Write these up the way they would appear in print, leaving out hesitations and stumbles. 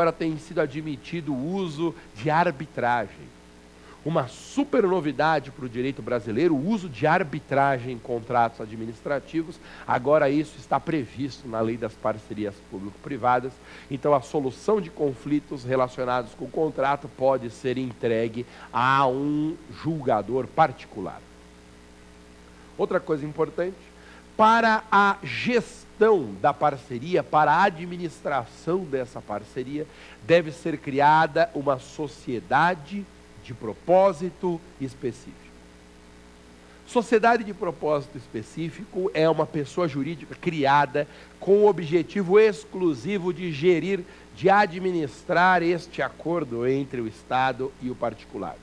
Agora tem sido admitido o uso de arbitragem. Uma super novidade para o direito brasileiro, o uso de arbitragem em contratos administrativos. Agora isso está previsto na lei das parcerias público-privadas. Então a solução de conflitos relacionados com o contrato pode ser entregue a um julgador particular. Outra coisa importante, para a gestão da parceria, para a administração dessa parceria, deve ser criada uma sociedade de propósito específico. Sociedade de propósito específico é uma pessoa jurídica criada com o objetivo exclusivo de gerir, de administrar este acordo entre o Estado e o particular.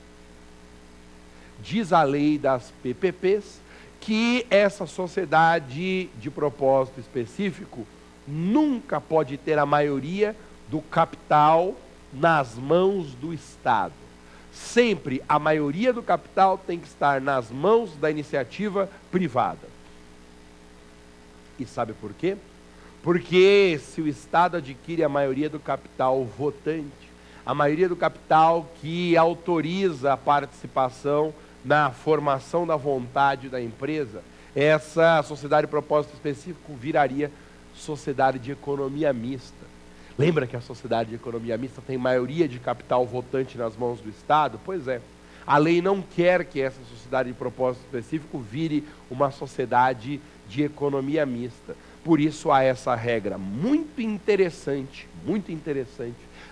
Diz a lei das PPPs que essa sociedade de propósito específico nunca pode ter a maioria do capital nas mãos do Estado. Sempre a maioria do capital tem que estar nas mãos da iniciativa privada. E sabe por quê? Porque se o Estado adquire a maioria do capital votante, a maioria do capital que autoriza a participação na formação da vontade da empresa, essa sociedade de propósito específico viraria sociedade de economia mista. Lembra que a sociedade de economia mista tem maioria de capital votante nas mãos do Estado? Pois é. A lei não quer que essa sociedade de propósito específico vire uma sociedade de economia mista. Por isso há essa regra muito interessante,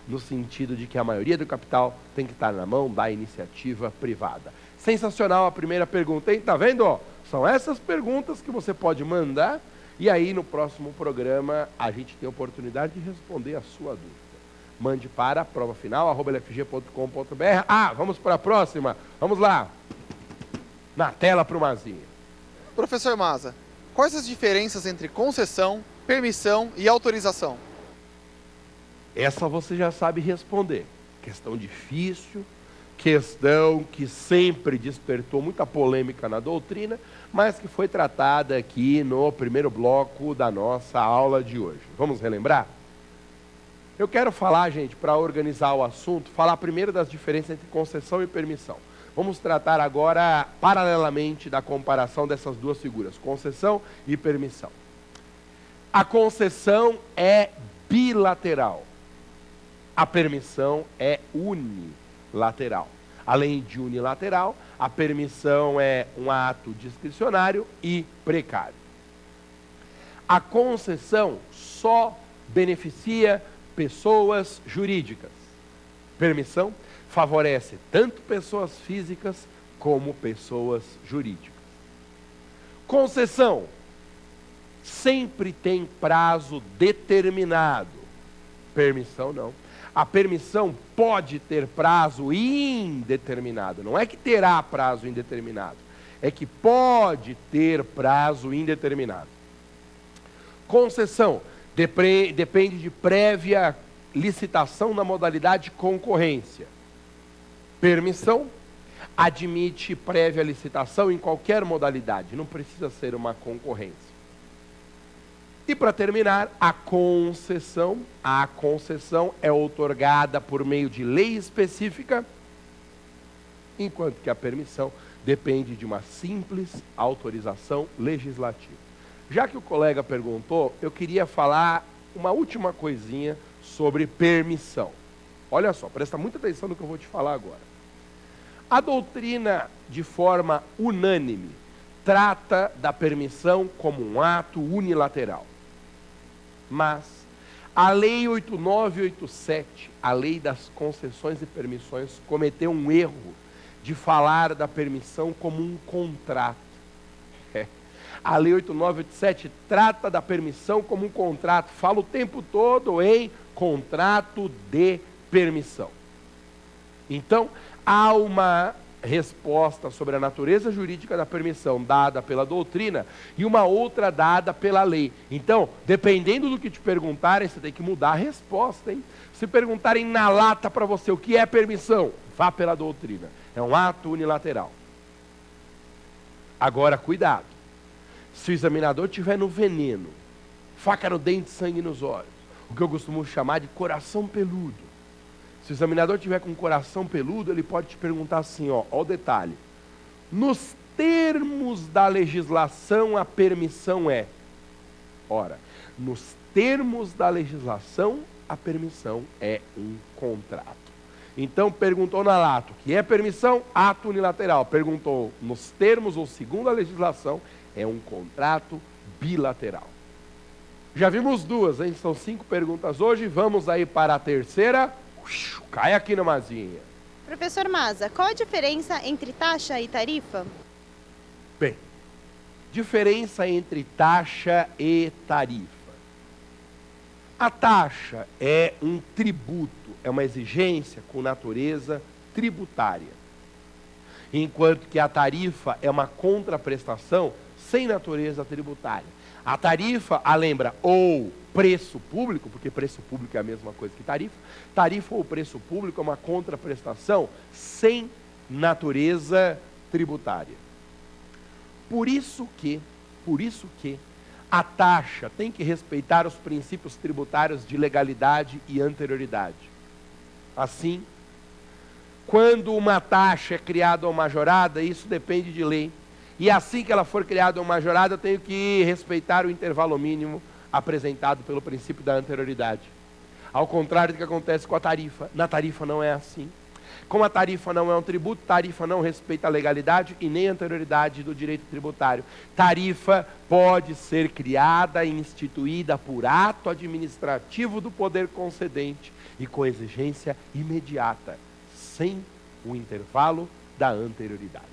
no sentido de que a maioria do capital tem que estar na mão da iniciativa privada. Sensacional a primeira pergunta, hein? Tá vendo? Ó, são essas perguntas que você pode mandar. E aí, no próximo programa, a gente tem a oportunidade de responder a sua dúvida. Mande para provafinal@lfg.com.br. Vamos para a próxima. Vamos lá. Na tela para o Mazinho. Professor Maza, quais as diferenças entre concessão, permissão e autorização? Essa você já sabe responder. Questão difícil, questão que sempre despertou muita polêmica na doutrina, mas que foi tratada aqui no primeiro bloco da nossa aula de hoje. Vamos relembrar? Eu quero falar, gente, para organizar o assunto, falar primeiro das diferenças entre concessão e permissão. Vamos tratar agora, paralelamente, da comparação dessas duas figuras, concessão e permissão. A concessão é bilateral. A permissão é unilateral. Além de unilateral, a permissão é um ato discricionário e precário. A concessão só beneficia pessoas jurídicas. Permissão favorece tanto pessoas físicas como pessoas jurídicas. Concessão sempre tem prazo determinado. Permissão não. A permissão pode ter prazo indeterminado. Não é que terá prazo indeterminado. É que pode ter prazo indeterminado. Concessão depende de prévia licitação na modalidade concorrência. Permissão admite prévia licitação em qualquer modalidade. Não precisa ser uma concorrência. E para terminar, a concessão é outorgada por meio de lei específica, enquanto que a permissão depende de uma simples autorização legislativa. Já que o colega perguntou, eu queria falar uma última coisinha sobre permissão. Olha só, presta muita atenção no que eu vou te falar agora. A doutrina, de forma unânime, trata da permissão como um ato unilateral. Mas a Lei 8987, a Lei das Concessões e Permissões, cometeu um erro de falar da permissão como um contrato. A Lei 8987 trata da permissão como um contrato, fala o tempo todo em contrato de permissão. Então, há uma resposta sobre a natureza jurídica da permissão dada pela doutrina e uma outra dada pela lei. Então, dependendo do que te perguntarem, você tem que mudar a resposta, hein? Se perguntarem na lata para você o que é permissão, vá pela doutrina. É um ato unilateral. Agora, cuidado. Se o examinador tiver no veneno, faca no dente, sangue nos olhos, o que eu costumo chamar de coração peludo. Se o examinador tiver com coração peludo, ele pode te perguntar assim, ó o detalhe. Nos termos da legislação, a permissão é... Ora, nos termos da legislação, a permissão é um contrato. Então, perguntou na lato, que é permissão? Ato unilateral. Perguntou nos termos ou segundo a legislação, é um contrato bilateral. Já vimos duas, hein? São 5 perguntas hoje. Vamos aí para a terceira. Cai aqui na masinha. Professor Maza, qual a diferença entre taxa e tarifa? Bem, diferença entre taxa e tarifa. A taxa é um tributo, é uma exigência com natureza tributária. Enquanto que a tarifa é uma contraprestação sem natureza tributária. A tarifa, lembra, ou preço público, porque preço público é a mesma coisa que tarifa. Tarifa ou preço público é uma contraprestação sem natureza tributária. Por isso que a taxa tem que respeitar os princípios tributários de legalidade e anterioridade. Assim, quando uma taxa é criada ou majorada, isso depende de lei. E assim que ela for criada ou majorada, eu tenho que respeitar o intervalo mínimo apresentado pelo princípio da anterioridade. Ao contrário do que acontece com a tarifa. Na tarifa não é assim. Como a tarifa não é um tributo, tarifa não respeita a legalidade e nem a anterioridade do direito tributário. Tarifa pode ser criada e instituída por ato administrativo do poder concedente e com exigência imediata, sem o intervalo da anterioridade.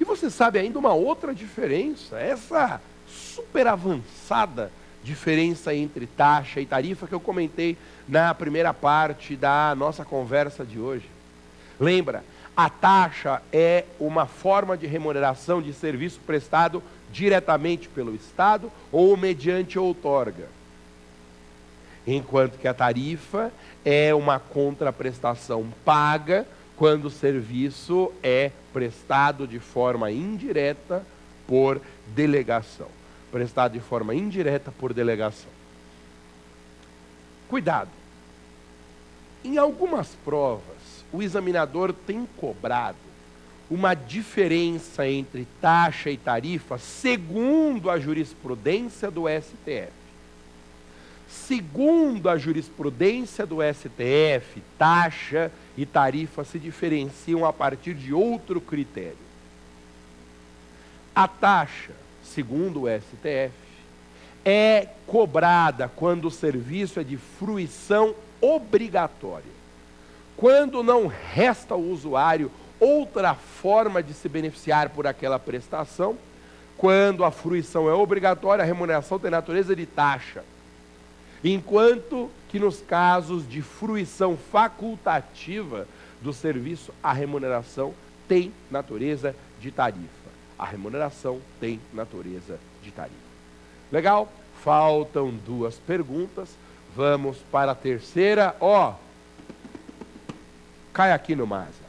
E você sabe ainda uma outra diferença, essa super avançada diferença entre taxa e tarifa que eu comentei na primeira parte da nossa conversa de hoje. Lembra, a taxa é uma forma de remuneração de serviço prestado diretamente pelo Estado ou mediante outorga. Enquanto que a tarifa é uma contraprestação paga quando o serviço é prestado de forma indireta por delegação. Prestado de forma indireta por delegação. Cuidado. Em algumas provas, o examinador tem cobrado uma diferença entre taxa e tarifa segundo a jurisprudência do STF. Segundo a jurisprudência do STF, taxa e tarifa se diferenciam a partir de outro critério. A taxa, segundo o STF, é cobrada quando o serviço é de fruição obrigatória. Quando não resta ao usuário outra forma de se beneficiar por aquela prestação, quando a fruição é obrigatória, a remuneração tem natureza de taxa. Enquanto que nos casos de fruição facultativa do serviço, a remuneração tem natureza de tarifa. A remuneração tem natureza de tarifa. Legal? Faltam 2 perguntas. Vamos para a terceira. Cai aqui no Maza.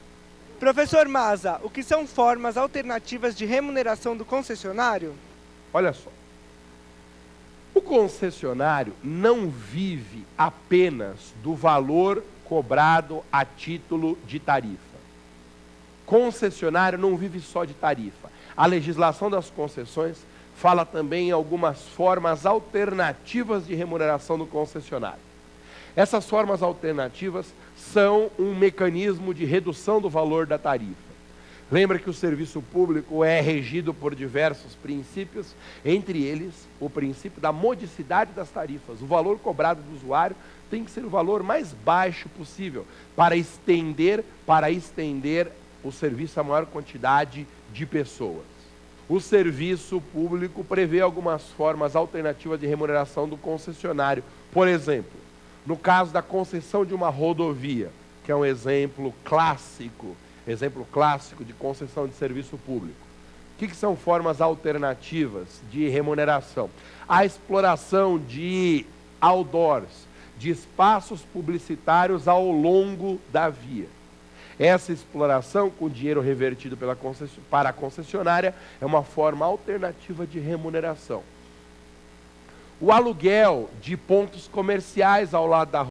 Professor Maza, o que são formas alternativas de remuneração do concessionário? Olha só. O concessionário não vive apenas do valor cobrado a título de tarifa. Concessionário não vive só de tarifa. A legislação das concessões fala também em algumas formas alternativas de remuneração do concessionário. Essas formas alternativas são um mecanismo de redução do valor da tarifa. Lembra que o serviço público é regido por diversos princípios, entre eles o princípio da modicidade das tarifas. O valor cobrado do usuário tem que ser o valor mais baixo possível para estender o serviço a maior quantidade de pessoas. O serviço público prevê algumas formas alternativas de remuneração do concessionário. Por exemplo, no caso da concessão de uma rodovia, que é um exemplo clássico de concessão de serviço público. O que são formas alternativas de remuneração? A exploração de outdoors, de espaços publicitários ao longo da via. Essa exploração, com dinheiro revertido para a concessionária, é uma forma alternativa de remuneração. o aluguel de pontos comerciais ao lado da